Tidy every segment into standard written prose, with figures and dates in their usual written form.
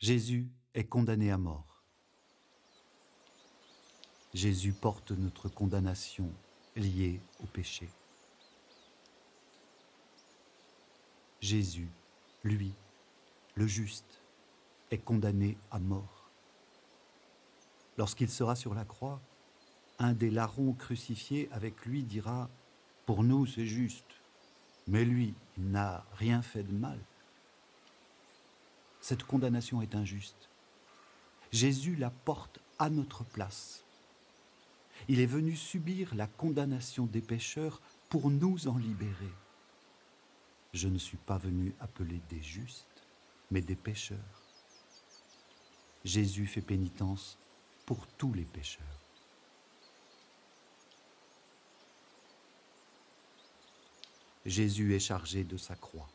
Jésus est condamné à mort. Jésus porte notre condamnation liée au péché. Jésus, lui, le juste, est condamné à mort. Lorsqu'il sera sur la croix, un des larrons crucifiés avec lui dira « Pour nous, c'est juste, mais lui, il n'a rien fait de mal. » Cette condamnation est injuste. Jésus la porte à notre place. Il est venu subir la condamnation des pécheurs pour nous en libérer. Je ne suis pas venu appeler des justes, mais des pécheurs. Jésus fait pénitence pour tous les pécheurs. Jésus est chargé de sa croix.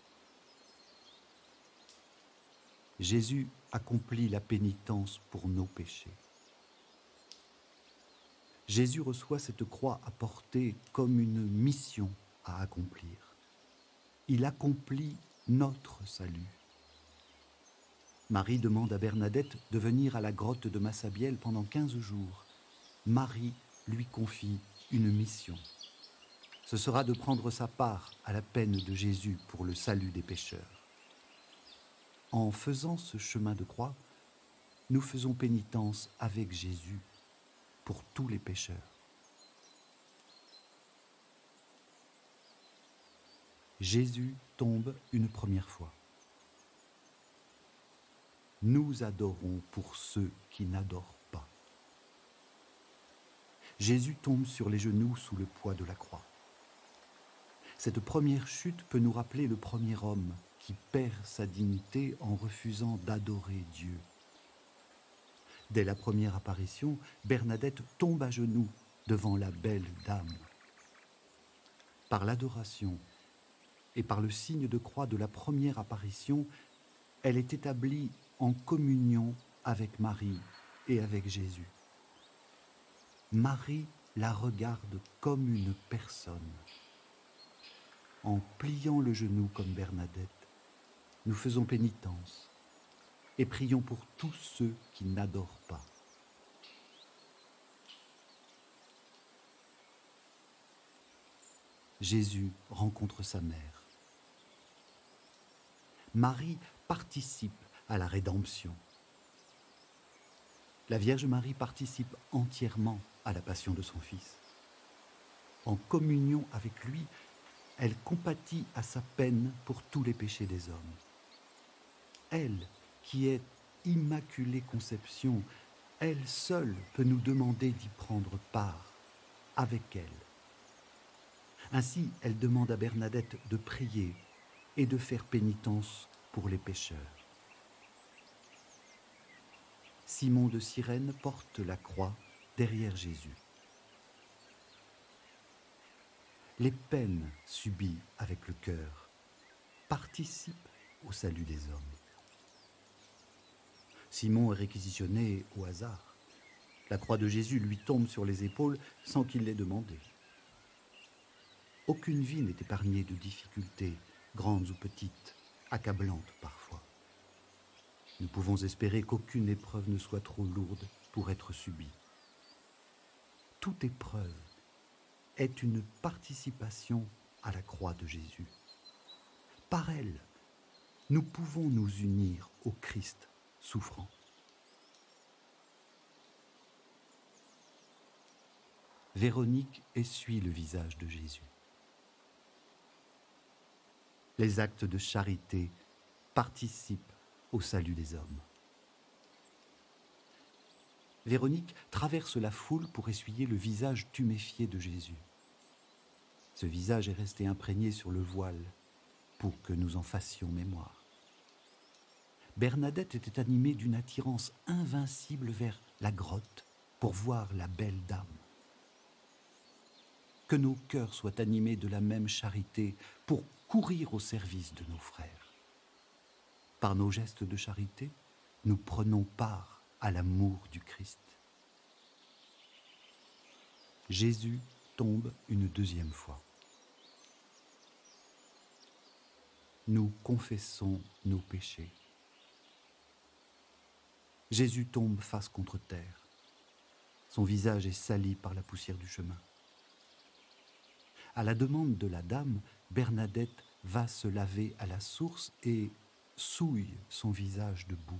Jésus accomplit la pénitence pour nos péchés. Jésus reçoit cette croix à porter comme une mission à accomplir. Il accomplit notre salut. Marie demande à Bernadette de venir à la grotte de Massabielle pendant 15 jours. Marie lui confie une mission. Ce sera de prendre sa part à la peine de Jésus pour le salut des pécheurs. En faisant ce chemin de croix, nous faisons pénitence avec Jésus pour tous les pécheurs. Jésus tombe une première fois. Nous adorons pour ceux qui n'adorent pas. Jésus tombe sur les genoux sous le poids de la croix. Cette première chute peut nous rappeler le premier homme qui perd sa dignité en refusant d'adorer Dieu. Dès la première apparition, Bernadette tombe à genoux devant la belle dame. Par l'adoration et par le signe de croix de la première apparition, elle est établie en communion avec Marie et avec Jésus. Marie la regarde comme une personne. En pliant le genou comme Bernadette, nous faisons pénitence et prions pour tous ceux qui n'adorent pas. Jésus rencontre sa mère. Marie participe à la rédemption. La Vierge Marie participe entièrement à la passion de son Fils. En communion avec lui, elle compatit à sa peine pour tous les péchés des hommes. Elle, qui est Immaculée Conception, elle seule peut nous demander d'y prendre part avec elle. Ainsi, elle demande à Bernadette de prier et de faire pénitence pour les pécheurs. Simon de Cyrène porte la croix derrière Jésus. Les peines subies avec le cœur participent au salut des hommes. Simon est réquisitionné au hasard. La croix de Jésus lui tombe sur les épaules sans qu'il l'ait demandé. Aucune vie n'est épargnée de difficultés, grandes ou petites, accablantes parfois. Nous pouvons espérer qu'aucune épreuve ne soit trop lourde pour être subie. Toute épreuve est une participation à la croix de Jésus. Par elle, nous pouvons nous unir au Christ souffrant. Véronique essuie le visage de Jésus. Les actes de charité participent au salut des hommes. Véronique traverse la foule pour essuyer le visage tuméfié de Jésus. Ce visage est resté imprégné sur le voile pour que nous en fassions mémoire. Bernadette était animée d'une attirance invincible vers la grotte pour voir la belle dame. Que nos cœurs soient animés de la même charité pour courir au service de nos frères. Par nos gestes de charité, nous prenons part à l'amour du Christ. Jésus tombe une deuxième fois. Nous confessons nos péchés. Jésus tombe face contre terre. Son visage est sali par la poussière du chemin. À la demande de la dame, Bernadette va se laver à la source et souille son visage de boue.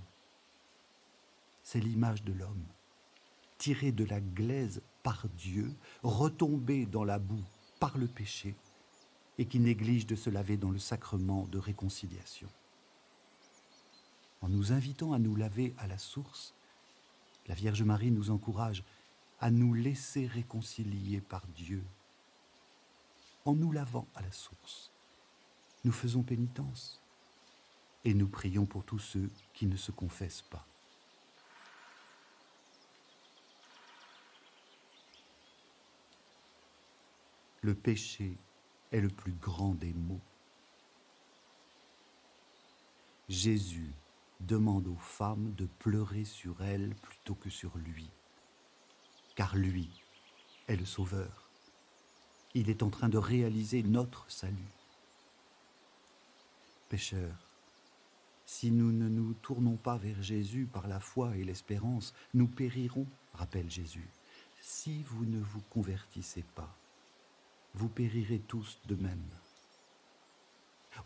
C'est l'image de l'homme, tiré de la glaise par Dieu, retombé dans la boue par le péché et qui néglige de se laver dans le sacrement de réconciliation. En nous invitant à nous laver à la source, la Vierge Marie nous encourage à nous laisser réconcilier par Dieu. En nous lavant à la source, nous faisons pénitence et nous prions pour tous ceux qui ne se confessent pas. Le péché est le plus grand des maux. Jésus demande aux femmes de pleurer sur elles plutôt que sur lui, car lui est le Sauveur. Il est en train de réaliser notre salut. Pécheurs, si nous ne nous tournons pas vers Jésus par la foi et l'espérance, nous périrons, rappelle Jésus. Si vous ne vous convertissez pas, vous périrez tous de même.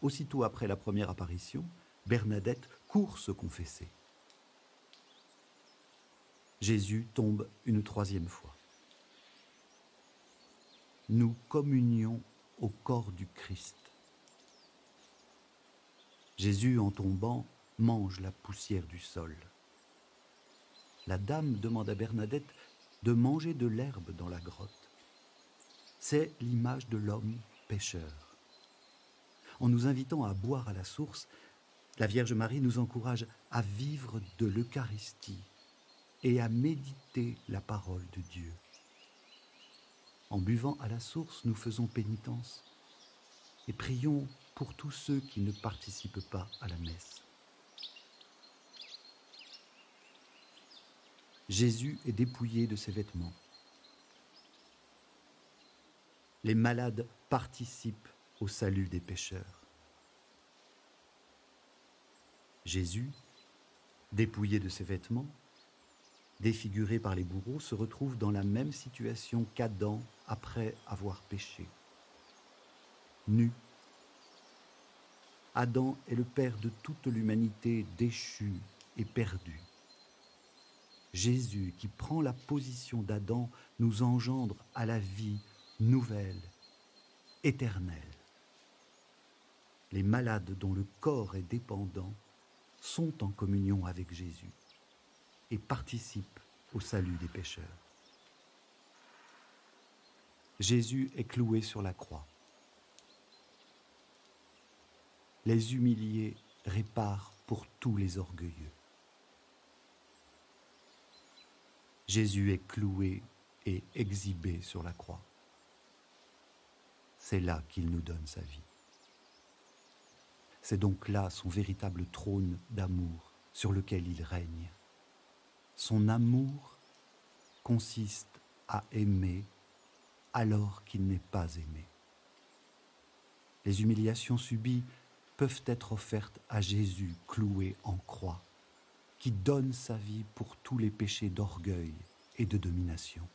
Aussitôt après la première apparition, Bernadette court se confesser. Jésus tombe une troisième fois. Nous communions au corps du Christ. Jésus, en tombant, mange la poussière du sol. La dame demande à Bernadette de manger de l'herbe dans la grotte. C'est l'image de l'homme pécheur. En nous invitant à boire à la source, la Vierge Marie nous encourage à vivre de l'Eucharistie et à méditer la parole de Dieu. En buvant à la source, nous faisons pénitence et prions pour tous ceux qui ne participent pas à la messe. Jésus est dépouillé de ses vêtements. Les malades participent au salut des pécheurs. Jésus, dépouillé de ses vêtements, défiguré par les bourreaux, se retrouve dans la même situation qu'Adam après avoir péché. Nu. Adam est le père de toute l'humanité déchue et perdue. Jésus, qui prend la position d'Adam, nous engendre à la vie nouvelle, éternelle. Les malades dont le corps est dépendant sont en communion avec Jésus et participent au salut des pécheurs. Jésus est cloué sur la croix. Les humiliés réparent pour tous les orgueilleux. Jésus est cloué et exhibé sur la croix. C'est là qu'il nous donne sa vie. C'est donc là son véritable trône d'amour sur lequel il règne. Son amour consiste à aimer alors qu'il n'est pas aimé. Les humiliations subies peuvent être offertes à Jésus cloué en croix, qui donne sa vie pour tous les péchés d'orgueil et de domination.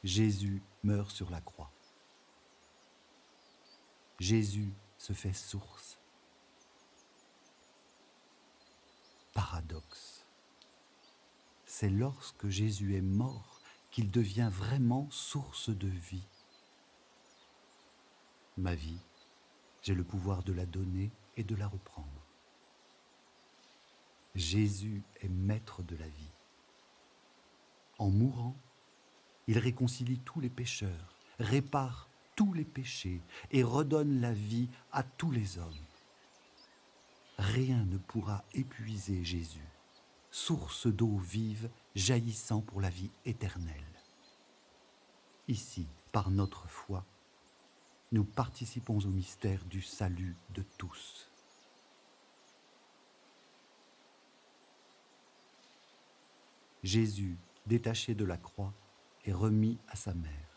Jésus meurt sur la croix. Jésus se fait source. Paradoxe. C'est lorsque Jésus est mort qu'il devient vraiment source de vie. Ma vie, j'ai le pouvoir de la donner et de la reprendre. Jésus est maître de la vie. En mourant, il réconcilie tous les pécheurs, répare tous les péchés et redonne la vie à tous les hommes. Rien ne pourra épuiser Jésus, source d'eau vive jaillissant pour la vie éternelle. Ici, par notre foi, nous participons au mystère du salut de tous. Jésus, détaché de la croix, est remis à sa mère.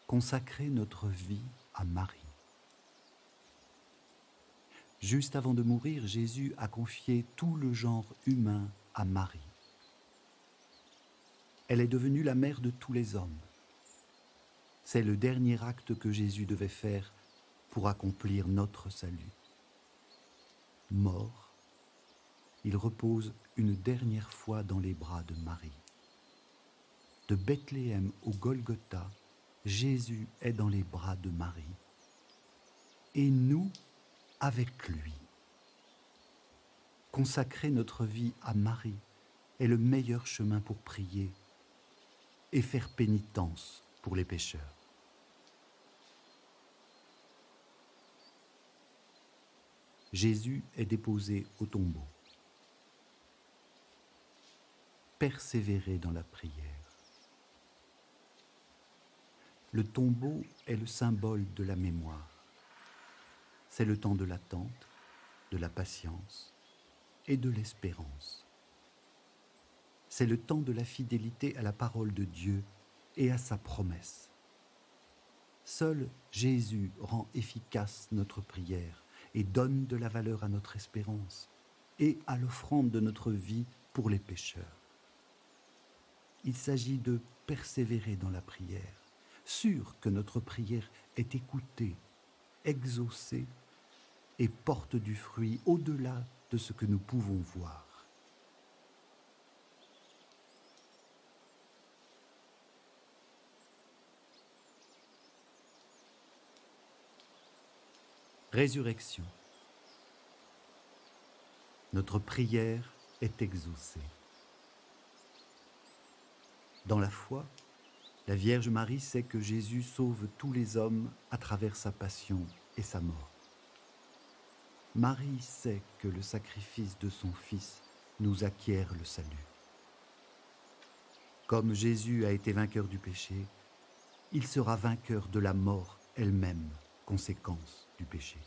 Consacrez notre vie à Marie. Juste avant de mourir, Jésus a confié tout le genre humain à Marie. Elle est devenue la mère de tous les hommes. C'est le dernier acte que Jésus devait faire pour accomplir notre salut. Mort, il repose une dernière fois dans les bras de Marie. De Bethléem au Golgotha, Jésus est dans les bras de Marie. Et nous, avec lui. Consacrer notre vie à Marie est le meilleur chemin pour prier et faire pénitence pour les pécheurs. Jésus est déposé au tombeau. Persévérer dans la prière. Le tombeau est le symbole de la mémoire. C'est le temps de l'attente, de la patience et de l'espérance. C'est le temps de la fidélité à la parole de Dieu et à sa promesse. Seul Jésus rend efficace notre prière et donne de la valeur à notre espérance et à l'offrande de notre vie pour les pécheurs. Il s'agit de persévérer dans la prière, sûr que notre prière est écoutée, exaucée et porte du fruit au-delà de ce que nous pouvons voir. Résurrection. Notre prière est exaucée. Dans la foi, la Vierge Marie sait que Jésus sauve tous les hommes à travers sa passion et sa mort. Marie sait que le sacrifice de son Fils nous acquiert le salut. Comme Jésus a été vainqueur du péché, il sera vainqueur de la mort elle-même, conséquence du péché.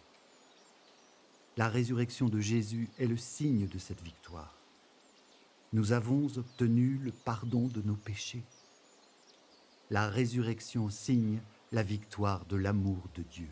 La résurrection de Jésus est le signe de cette victoire. Nous avons obtenu le pardon de nos péchés. La résurrection signe la victoire de l'amour de Dieu.